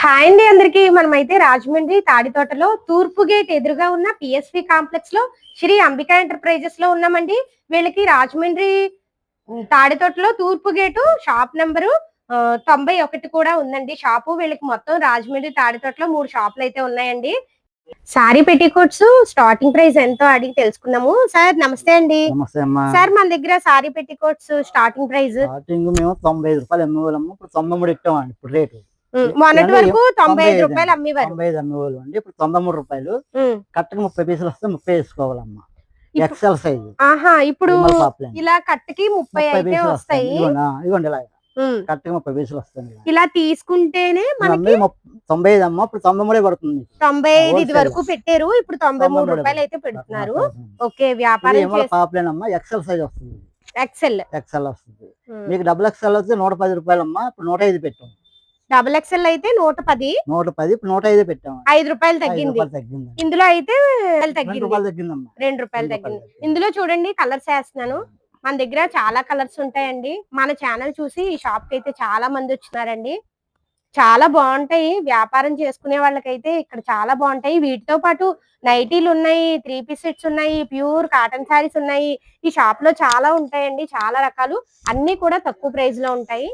Hi అండి అందరికి. మనమైతే రాజమండ్రి తాడితోటలో తూర్పు గేట్ ఎదురుగా ఉన్న పిఎస్వి కాంప్లెక్స్ లో శ్రీ అంబికా ఎంటర్ప్రైజెస్ లో ఉన్నామండి. వీళ్ళకి రాజమండ్రి తాడితోటలో తూర్పు గేటు షాప్ నెంబరు 91 కూడా ఉందండి షాపు. వీళ్ళకి మొత్తం రాజమండ్రి తాడితోటలో 3 షాపులు అయితే ఉన్నాయండి. సారీ పెట్టికోట్స్ స్టార్టింగ్ ప్రైస్ ఎంతో అడిగి తెలుసుకుందాము. సార్ నమస్తే అండి. నమస్తే అమ్మా. సార్ మన దగ్గర సారీ పెట్టికోట్స్ స్టార్టింగ్ ప్రైస్ మేము 95 రూపాయలు అమ్మేవాళ్ళము. ఇప్పుడు 93 ఇట్టామండి. ఇప్పుడు రేటు మొన్నటి వరకు 95 రూపాయలు అమ్మేవారు. 95 అమ్మేవాళ్ళు అండి. ఇప్పుడు 93 రూపాయలు. కట్టకి 30 పీసులు వస్తే 30 వేసుకోవాలమ్మా. XL size. ఇప్పుడు ఇలా కట్టకి 30 అయితే వస్తాయి. ఇదిగోండి ఇలా కట్టకి 30 పీసులు వస్తాయి. ఇలా తీసుకుంటేనే మనకి 95 అమ్మా. ఇప్పుడు 93 పడుతుంది. 95 ఇది వరకు పెట్టారు. ఇప్పుడు 93 రూపాయలు అయితే పెడుతున్నారు. ఓకే, వ్యాపారం పాపలేనమ్మా. ఎక్సెల్ సైజ్ వస్తుంది. ఎక్సెల్ వస్తుంది. మీకు డబుల్ ఎక్సెల్ వస్తే 110 రూపాయలు అమ్మా. ఇప్పుడు 105 పెట్టాం. డబుల్ ఎక్సెల్ అయితే 110. ఇప్పుడు 105 పెట్టాము. 5 రూపాయలు తగ్గింది. ఇందులో అయితే 2 రూపాయలు తగ్గిందమ్మా. 2 రూపాయలు తగ్గింది. ఇందులో చూడండి కలర్స్ వేస్తున్నాను. మన దగ్గర చాలా కలర్స్ ఉంటాయండి. మన ఛానల్ చూసి ఈ షాప్ కి అయితే చాలా మంది వచ్చినారండి. చాలా బాగుంటాయి. వ్యాపారం చేసుకునే వాళ్ళకైతే ఇక్కడ చాలా బాగుంటాయి. వీటితో పాటు నైటీలు ఉన్నాయి, 3 పీస్ సెట్స్ ఉన్నాయి, ప్యూర్ కాటన్ శారీస్ ఉన్నాయి. ఈ షాప్ లో చాలా ఉంటాయండి, చాలా రకాలు. అన్ని కూడా తక్కువ ప్రైస్ లో ఉంటాయి.